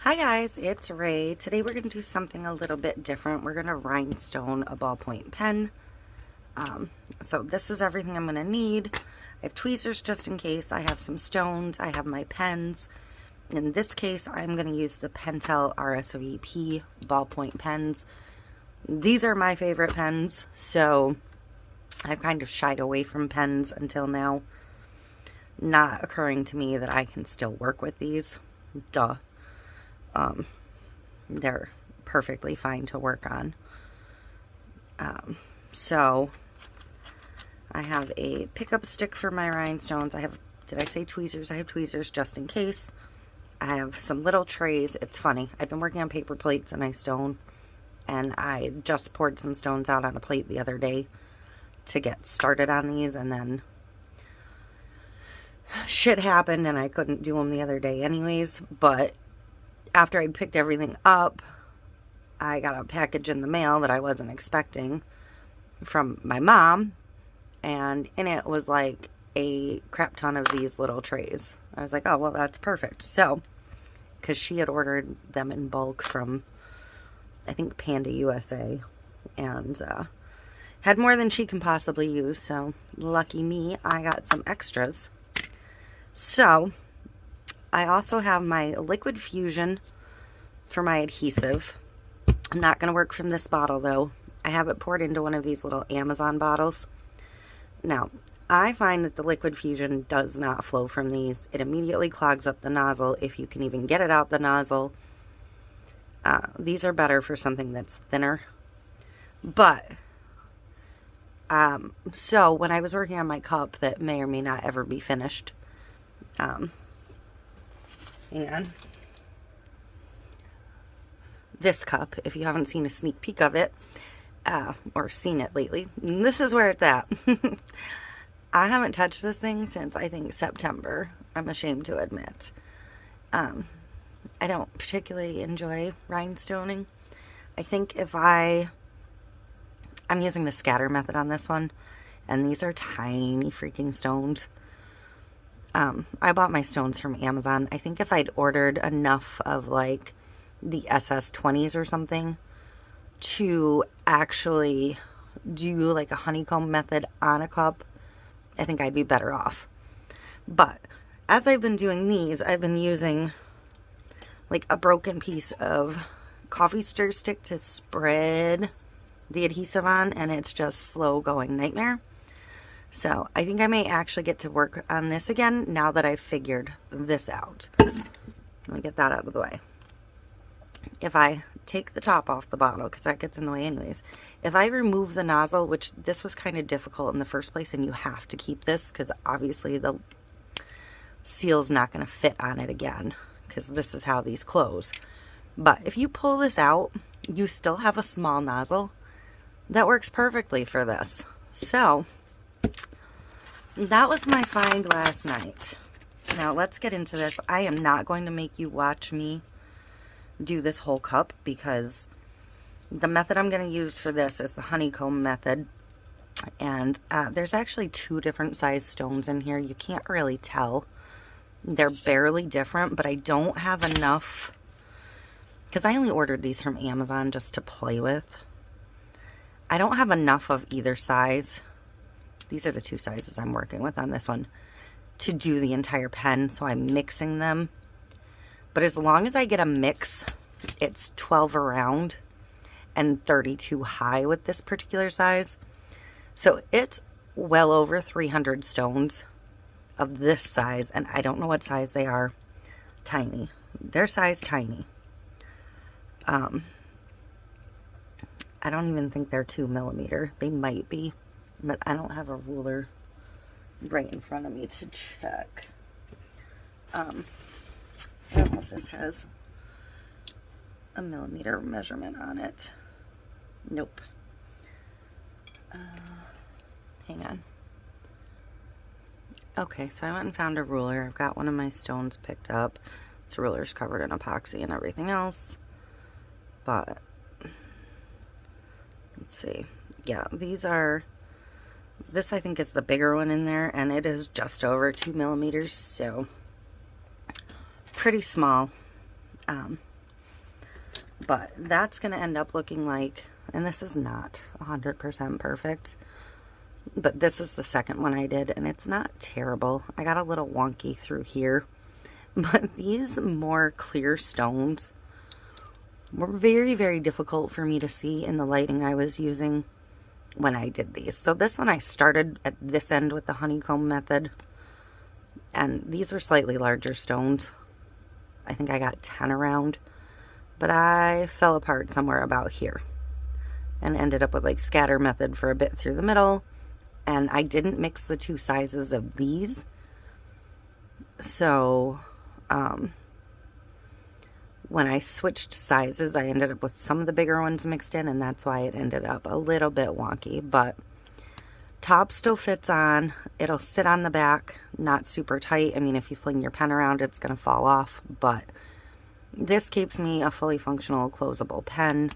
Hi guys, it's Ray. Today we're going to do something a little bit different. We're going to rhinestone a ballpoint pen. So this is everything I'm going to need. I have tweezers just in case. I have some stones. I have my pens. In this case, I'm going to use the Pentel RSVP ballpoint pens. These are my favorite pens, so I've kind of shied away from pens until now. Not occurring to me that I can still work with these. Duh. They're perfectly fine to work on. So I have a pickup stick for my rhinestones. Did I say tweezers? I have tweezers just in case. I have some little trays. It's funny. I've been working on paper plates and I stone. And I just poured some stones out on a plate the other day to get started on these, and then shit happened and I couldn't do them the other day anyways. But after I'd picked everything up, I got a package in the mail that I wasn't expecting from my mom, and in it was like a crap ton of these little trays. I was like, oh, well, that's perfect. So, because she had ordered them in bulk from, I think, Panda USA, and had more than she can possibly use, so lucky me, I got some extras. So I also have my liquid fusion for my adhesive. I'm not going to work from this bottle though. I have it poured into one of these little Amazon bottles. Now, I find that the liquid fusion does not flow from these. It immediately clogs up the nozzle if you can even get it out the nozzle. These are better for something that's thinner. But, so when I was working on my cup that may or may not ever be finished, and this cup, if you haven't seen a sneak peek of it, or seen it lately, this is where it's at. I haven't touched this thing since, I think, September, I'm ashamed to admit. I don't particularly enjoy rhinestoning. I think if I'm using the scatter method on this one, and these are tiny freaking stones. I bought my stones from Amazon. I think if I'd ordered enough of like the SS20s or something to actually do like a honeycomb method on a cup, I think I'd be better off. But as I've been doing these, I've been using like a broken piece of coffee stir stick to spread the adhesive on, and it's just slow going nightmare. So I think I may actually get to work on this again now that I've figured this out. Let me get that out of the way. If I take the top off the bottle, because that gets in the way anyways, if I remove the nozzle, which this was kind of difficult in the first place, and you have to keep this because obviously the seal's not going to fit on it again, because this is how these close. But if you pull this out, you still have a small nozzle that works perfectly for this. So that was my find last night. Now let's get into this. I am not going to make you watch me do this whole cup, because the method I'm going to use for this is the Honeycomb Method. And there's actually two different size stones in here. You can't really tell. They're barely different, but I don't have enough, because I only ordered these from Amazon just to play with. I don't have enough of either size. These are the two sizes I'm working with on this one to do the entire pen, so I'm mixing them. But as long as I get a mix, it's 12 around and 32 high with this particular size. So it's well over 300 stones of this size, and I don't know what size they are. Tiny. They're size tiny. I don't even think they're 2mm. They might be, but I don't have a ruler right in front of me to check. I don't know if this has a millimeter measurement on it. Nope. Hang on. Okay, so I went and found a ruler. I've got one of my stones picked up. This ruler's covered in epoxy and everything else. But let's see. Yeah, these are, this I think is the bigger one in there, and it is just over 2mm, so pretty small. But that's going to end up looking like, and this is not 100% perfect, but this is the second one I did, and it's not terrible. I got a little wonky through here, but these more clear stones were very, very difficult for me to see in the lighting I was using when I did these. So this one I started at this end with the Honeycomb Method, and these were slightly larger stones. I think I got 10 around, but I fell apart somewhere about here and ended up with like Scatter Method for a bit through the middle. And I didn't mix the two sizes of these, so when I switched sizes, I ended up with some of the bigger ones mixed in, and that's why it ended up a little bit wonky. But top still fits on. It'll sit on the back, not super tight. I mean, if you fling your pen around, it's going to fall off, but this keeps me a fully functional closable pen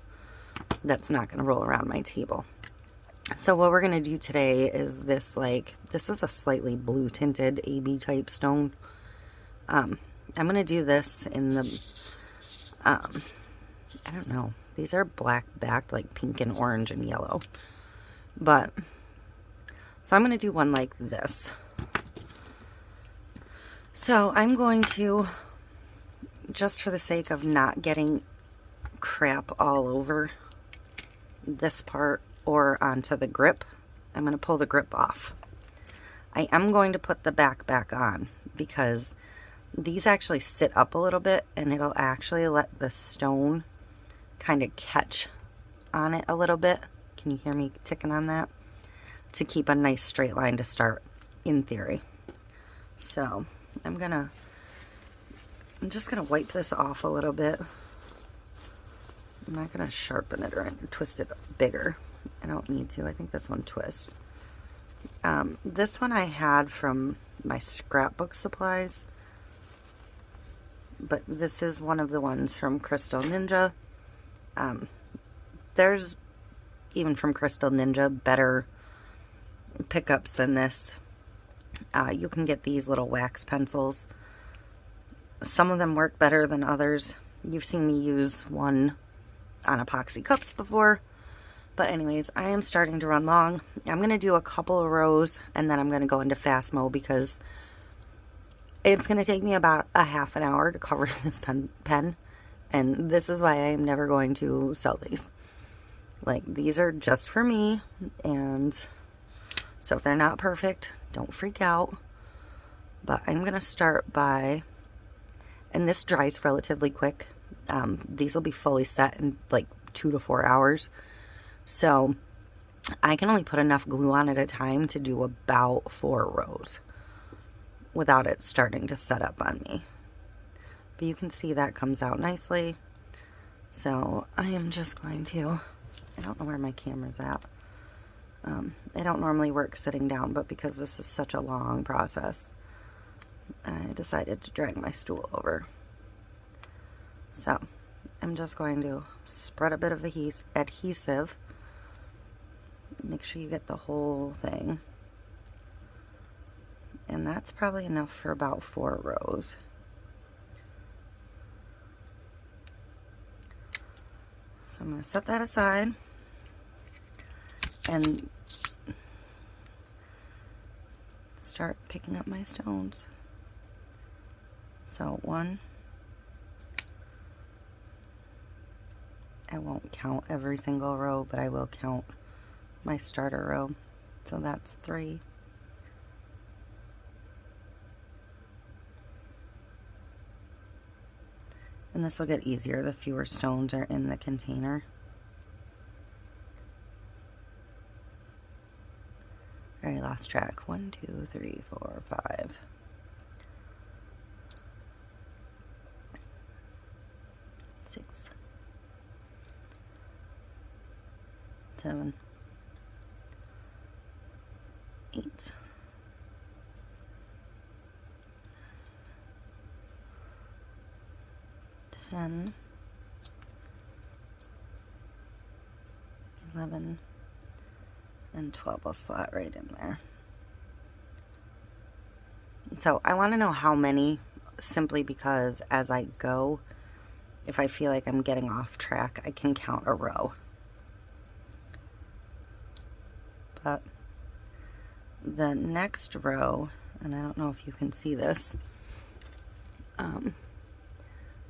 that's not going to roll around my table. So what we're going to do today is this, this is a slightly blue tinted AB type stone. I'm going to do this in the, I don't know, these are black backed, like pink and orange and yellow. But, so I'm going to do one like this. So I'm going to, just for the sake of not getting crap all over this part or onto the grip, I'm going to pull the grip off. I am going to put the back on because these actually sit up a little bit, and it'll actually let the stone kind of catch on it a little bit. Can you hear me ticking on that? To keep a nice straight line to start, in theory. So I'm just gonna wipe this off a little bit. I'm not gonna sharpen it or twist it bigger. I don't need to. I think this one twists. This one I had from my scrapbook supplies, but this is one of the ones from Crystal Ninja. There's, even from Crystal Ninja, better pickups than this. You can get these little wax pencils. Some of them work better than others. You've seen me use one on epoxy cups before. But anyways, I am starting to run long. I'm going to do a couple of rows, and then I'm going to go into fast mode because it's going to take me about a half an hour to cover this pen. And this is why I am never going to sell these. Like, these are just for me. And so if they're not perfect, don't freak out. But I'm going to start by, and this dries relatively quick. These will be fully set in like 2 to 4 hours. So I can only put enough glue on at a time to do about 4 rows without it starting to set up on me. But you can see that comes out nicely. So I am just going to, I don't know where my camera's at. I don't normally work sitting down, but because this is such a long process, I decided to drag my stool over. So I'm just going to spread a bit of adhesive. Make sure you get the whole thing. And that's probably enough for about 4 rows. So I'm going to set that aside and start picking up my stones. So 1, I won't count every single row, but I will count my starter row. So that's 3. And this will get easier the fewer stones are in the container. I already lost track. 1, 2, 3, 4, 5. 6, 7, 8, 10, 11, and 12 will slot right in there. So I want to know how many, simply because as I go, if I feel like I'm getting off track, I can count a row. But the next row, and I don't know if you can see this,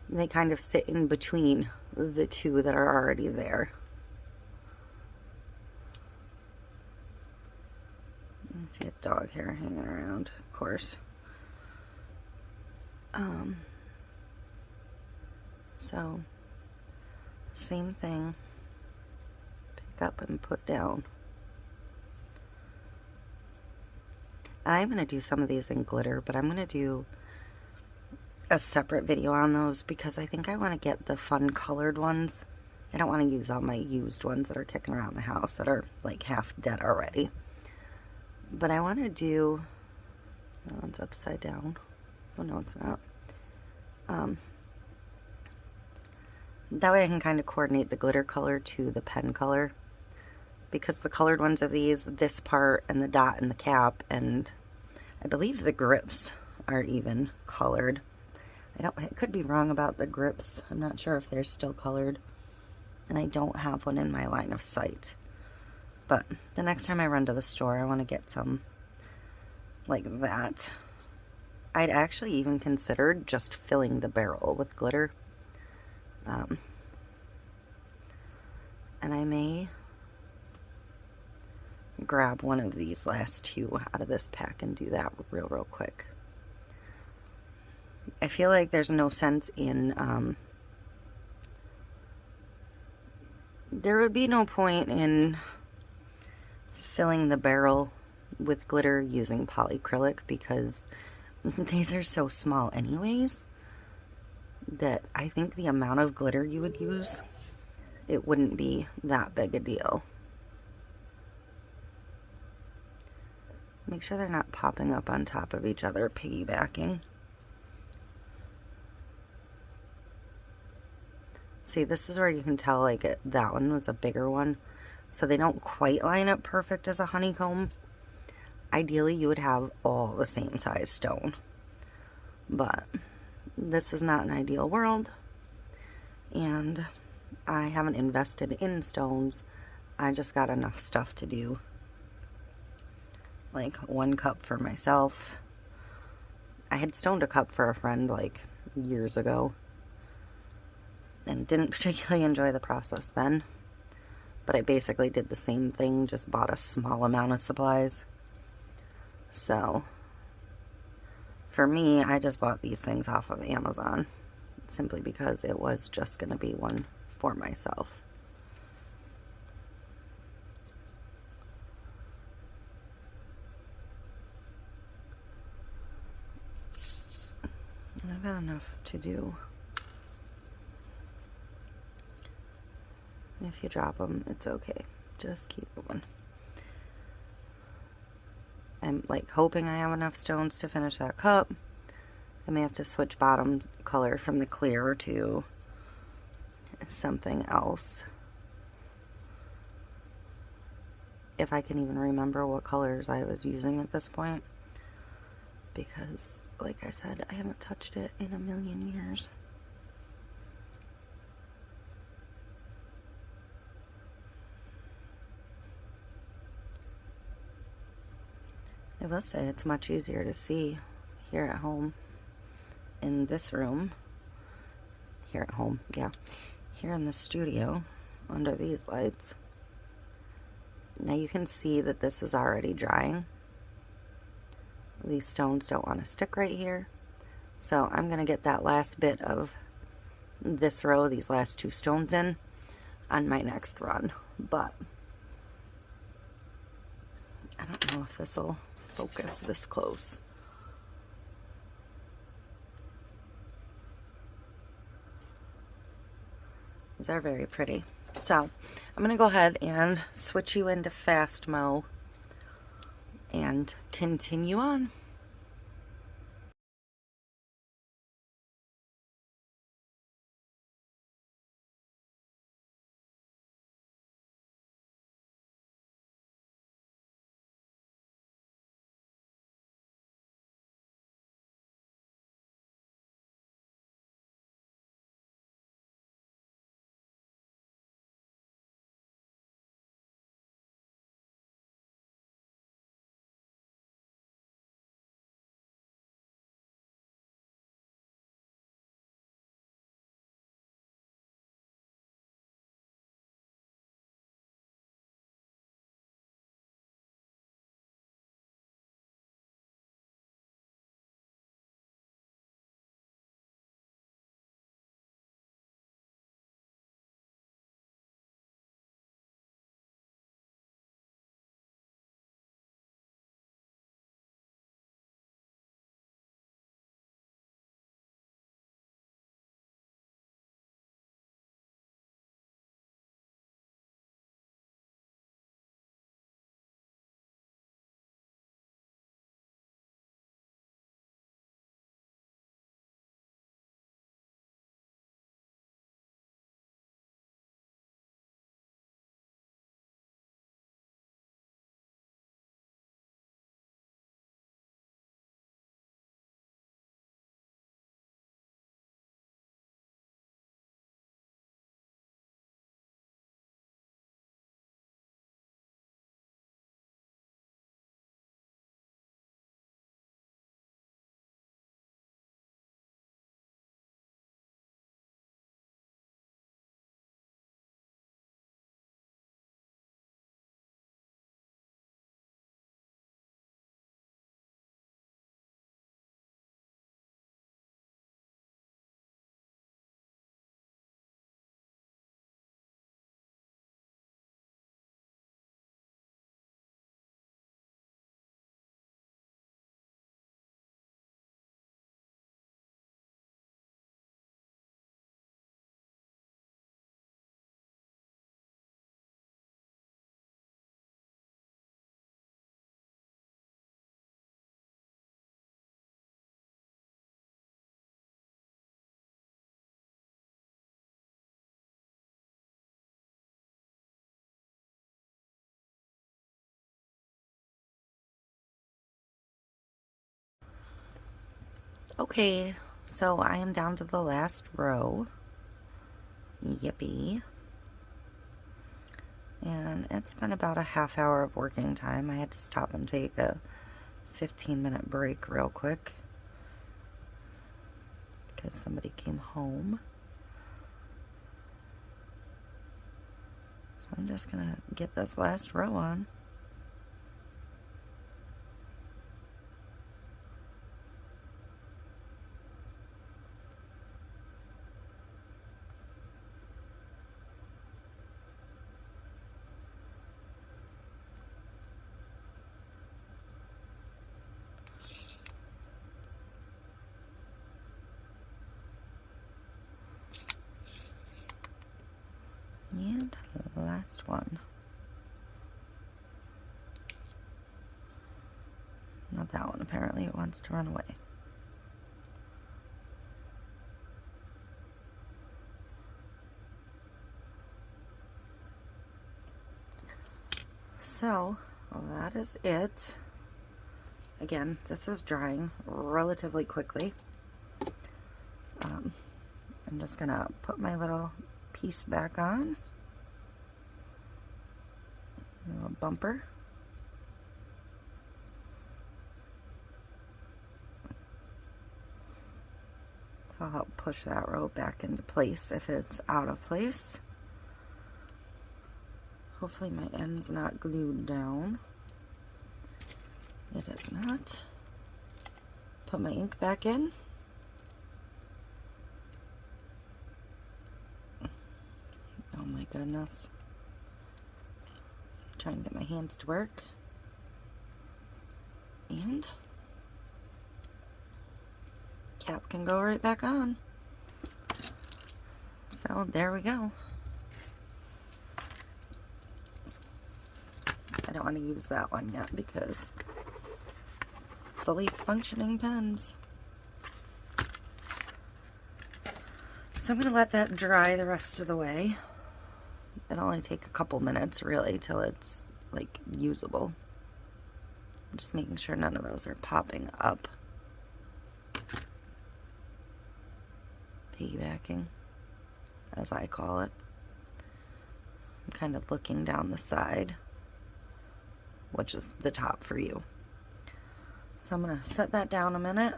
they kind of sit in between the two that are already there. I see a dog hair hanging around, of course. So, same thing, pick up and put down. And I'm going to do some of these in glitter, but I'm going to do a separate video on those because I think I want to get the fun colored ones. I don't want to use all my used ones that are kicking around the house that are like half dead already. But I want to do, that one's upside down. Oh no, it's not. That way I can kind of coordinate the glitter color to the pen color, because the colored ones are these, this part, and the dot and the cap, and I believe the grips are even colored. I could be wrong about the grips. I'm not sure if they're still colored, and I don't have one in my line of sight. But the next time I run to the store, I want to get some like that. I'd actually even considered just filling the barrel with glitter. And I may grab one of these last two out of this pack and do that real quick. I feel like there's no sense in, there would be no point in filling the barrel with glitter using polyacrylic, because these are so small anyways that I think the amount of glitter you would use, it wouldn't be that big a deal. Make sure they're not popping up on top of each other, piggybacking. See, this is where you can tell like that one was a bigger one, so they don't quite line up perfect as a honeycomb. Ideally, you would have all the same size stone, but this is not an ideal world, and I haven't invested in stones. I just got enough stuff to do like 1 cup for myself. I had stoned a cup for a friend like years ago and didn't particularly enjoy the process then, but I basically did the same thing, just bought a small amount of supplies. So for me, I just bought these things off of Amazon simply because it was just going to be one for myself. And I've got enough to do. If you drop them, it's okay. Just keep going. I'm like hoping I have enough stones to finish that cup. I may have to switch bottom color from the clear to something else. If I can even remember what colors I was using at this point. Because, like I said, I haven't touched it in a million years. I will say it's much easier to see here at home in this room. Here at home, yeah. Here in the studio under these lights. Now you can see that this is already drying. These stones don't want to stick right here. So I'm going to get that last bit of this row, these last 2 stones in on my next run. But I don't know if this will focus this close. These are very pretty. So I'm going to go ahead and switch you into fast mo and continue on. Okay, so I am down to the last row. Yippee. And it's been about a half hour of working time. I had to stop and take a 15-minute break real quick because somebody came home. So I'm just gonna get this last row on. And last one. Not that one, apparently it wants to run away. So, that is it. Again, this is drying relatively quickly. I'm just gonna put my little piece back on. A little bumper. I'll help push that row back into place if it's out of place. Hopefully my end's not glued down. It is not. Put my ink back in. Oh my goodness. Trying to get my hands to work. And cap can go right back on. So there we go. I don't want to use that one yet because fully functioning pens. So I'm going to let that dry the rest of the way. It'll only take a couple minutes really till it's like usable. I'm just making sure none of those are popping up. Piggybacking, as I call it. I'm kind of looking down the side, which is the top for you. So I'm going to set that down a minute.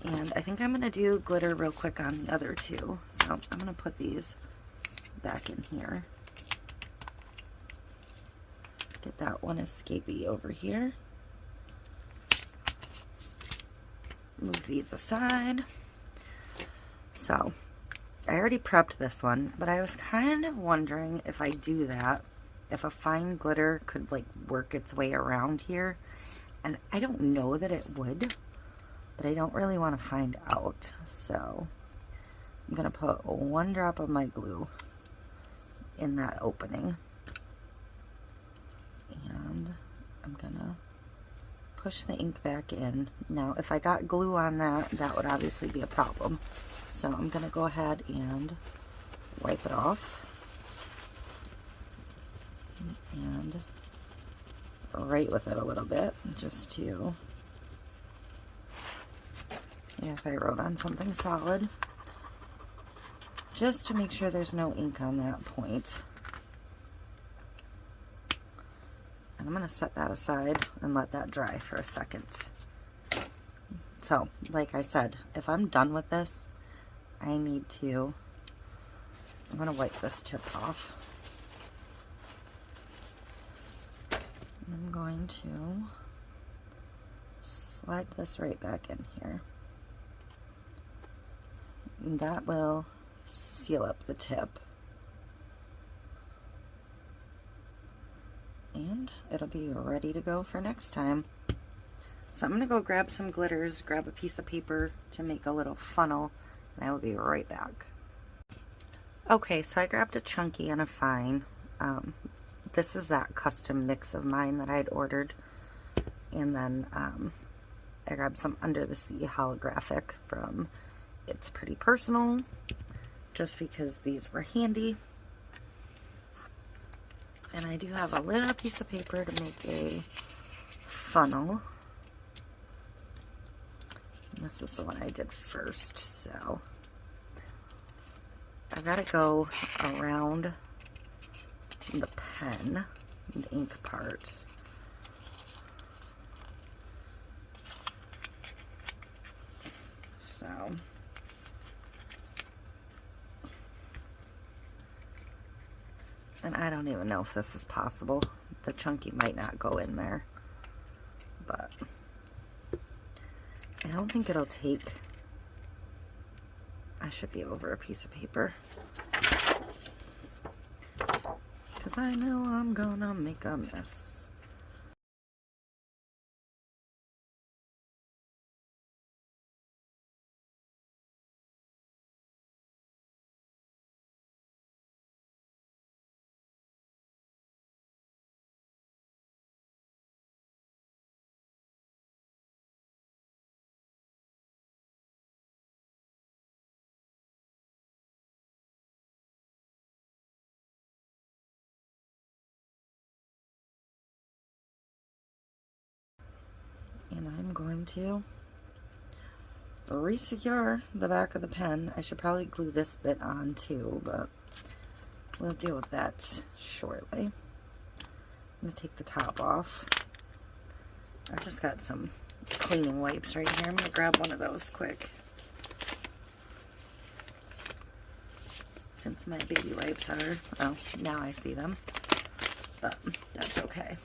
And I think I'm going to do glitter real quick on the other two. So I'm going to put these back in here. Get that one escapee over here. Move these aside. So I already prepped this one, but I was kind of wondering if I do that, if a fine glitter could like work its way around here. And I don't know that it would, but I don't really want to find out. So I'm going to put one drop of my glue in that opening. And I'm going to push the ink back in. Now, if I got glue on that, that would obviously be a problem. So I'm going to go ahead and wipe it off. And write with it a little bit, just to, yeah, if I wrote on something solid, just to make sure there's no ink on that point. And I'm going to set that aside and let that dry for a second. So, like I said, if I'm done with this, I'm going to wipe this tip off. And I'm going to slide this right back in here. And that will seal up the tip. And it'll be ready to go for next time. So I'm going to go grab some glitters, grab a piece of paper to make a little funnel, and I will be right back. Okay, so I grabbed a chunky and a fine. This is that custom mix of mine that I had ordered. And then I grabbed some Under the Sea holographic from It's Pretty Personal, just because these were handy. And I do have a little piece of paper to make a funnel. this is the one I did first, so I gotta go around the pen, the ink part. So and I don't even know if this is possible. The chunky might not go in there, but I don't think it'll take. I should be over a piece of paper, because I know I'm gonna make a mess. And I'm going to re-secure the back of the pen. I should probably glue this bit on too, but we'll deal with that shortly. I'm going to take the top off. I've just got some cleaning wipes right here. I'm going to grab one of those quick, since my baby wipes are, oh, now I see them, but that's okay.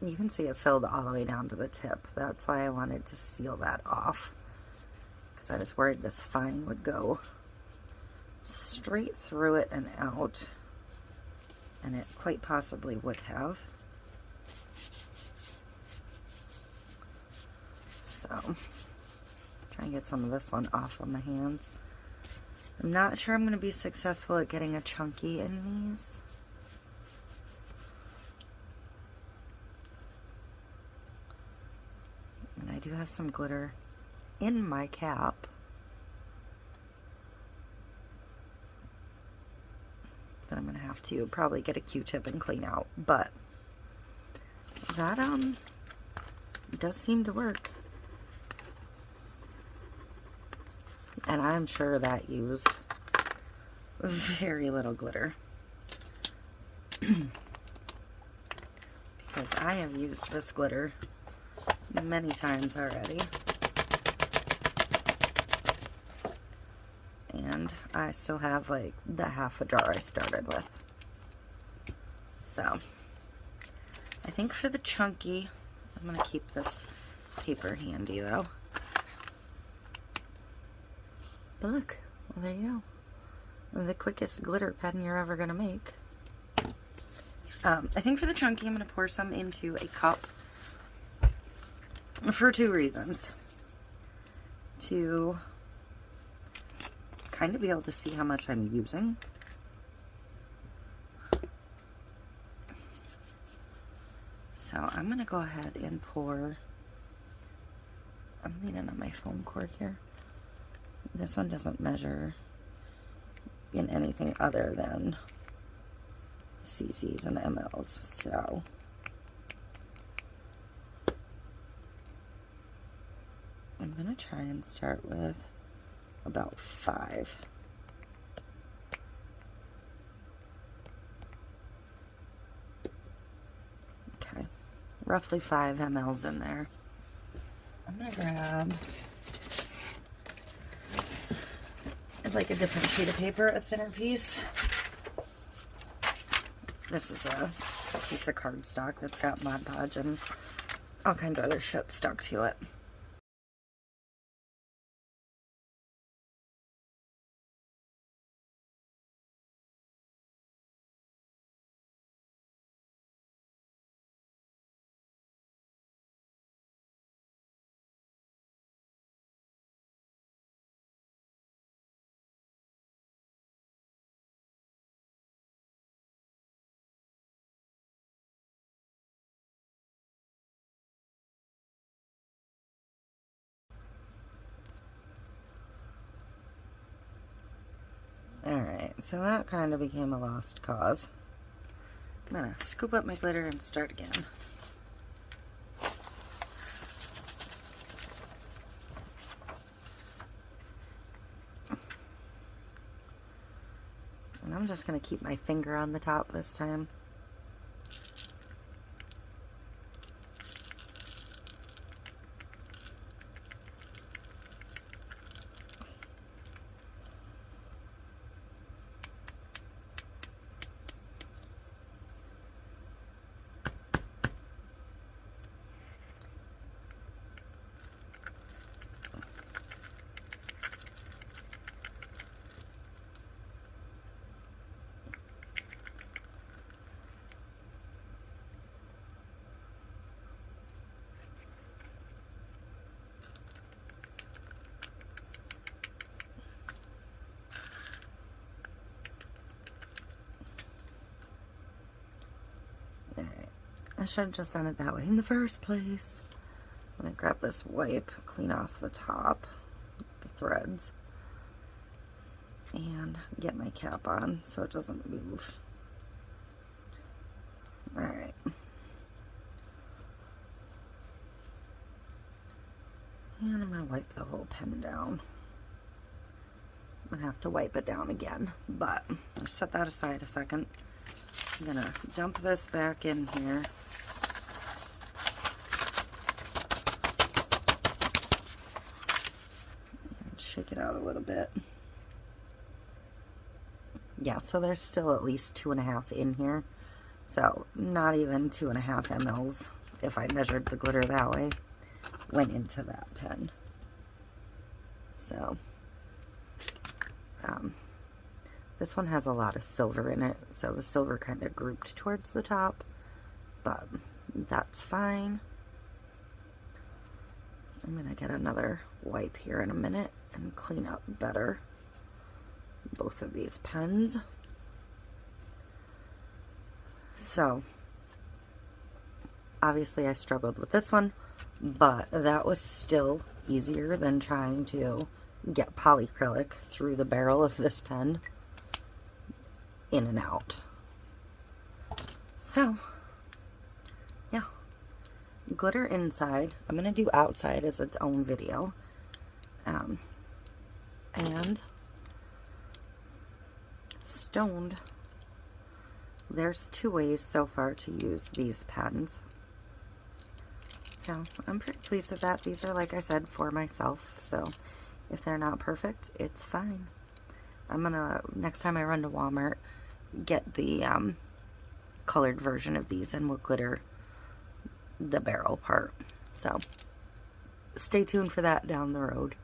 You can see it filled all the way down to the tip. That's why I wanted to seal that off, because I was worried this fine would go straight through it and out, and it quite possibly would have. So, try and get some of this one off of my hands. I'm not sure I'm going to be successful at getting a chunky in these. And I do have some glitter in my cap. That I'm going to have to probably get a Q-tip and clean out. But that does seem to work. And I'm sure that used very little glitter. Because I have used this glitter many times already. And I still have like the half a jar I started with. So, I think for the chunky, I'm going to keep this paper handy though. But look, well, there you go. The quickest glitter pen you're ever going to make. I think for the chunky, I'm going to pour some into a cup for two reasons. To kind of be able to see how much I'm using. So I'm going to go ahead and pour. I'm leaning on my foam cord here. This one doesn't measure in anything other than cc's and mLs, so I'm going to try and start with about 5. Okay, roughly 5 mLs in there. I'm going to grab like a different sheet of paper, a thinner piece. This is a piece of cardstock that's got Mod Podge and all kinds of other shit stuck to it. Alright, so that kind of became a lost cause. I'm gonna scoop up my glitter and start again. And I'm just gonna keep my finger on the top this time. I should have just done it that way in the first place. I'm gonna grab this wipe, clean off the top, the threads, and get my cap on so it doesn't move. Alright. And I'm gonna wipe the whole pen down. I'm gonna have to wipe it down again, but I'll set that aside a second. I'm gonna dump this back in here. Shake it out a little bit. Yeah, so there's still at least 2.5 in here. So not even 2.5 mLs, if I measured the glitter that way, went into that pen. So this one has a lot of silver in it, so the silver kind of grouped towards the top, but that's fine. I'm gonna get another wipe here in a minute and clean up better both of these pens. So obviously I struggled with this one, but that was still easier than trying to get polyacrylic through the barrel of this pen in and out. So yeah, glitter inside. I'm gonna do outside as its own video. And stoned. There's 2 ways so far to use these pens. So I'm pretty pleased with that. These are, like I said, for myself. So if they're not perfect, it's fine. I'm gonna, next time I run to Walmart, get the colored version of these and we'll glitter the barrel part. So stay tuned for that down the road.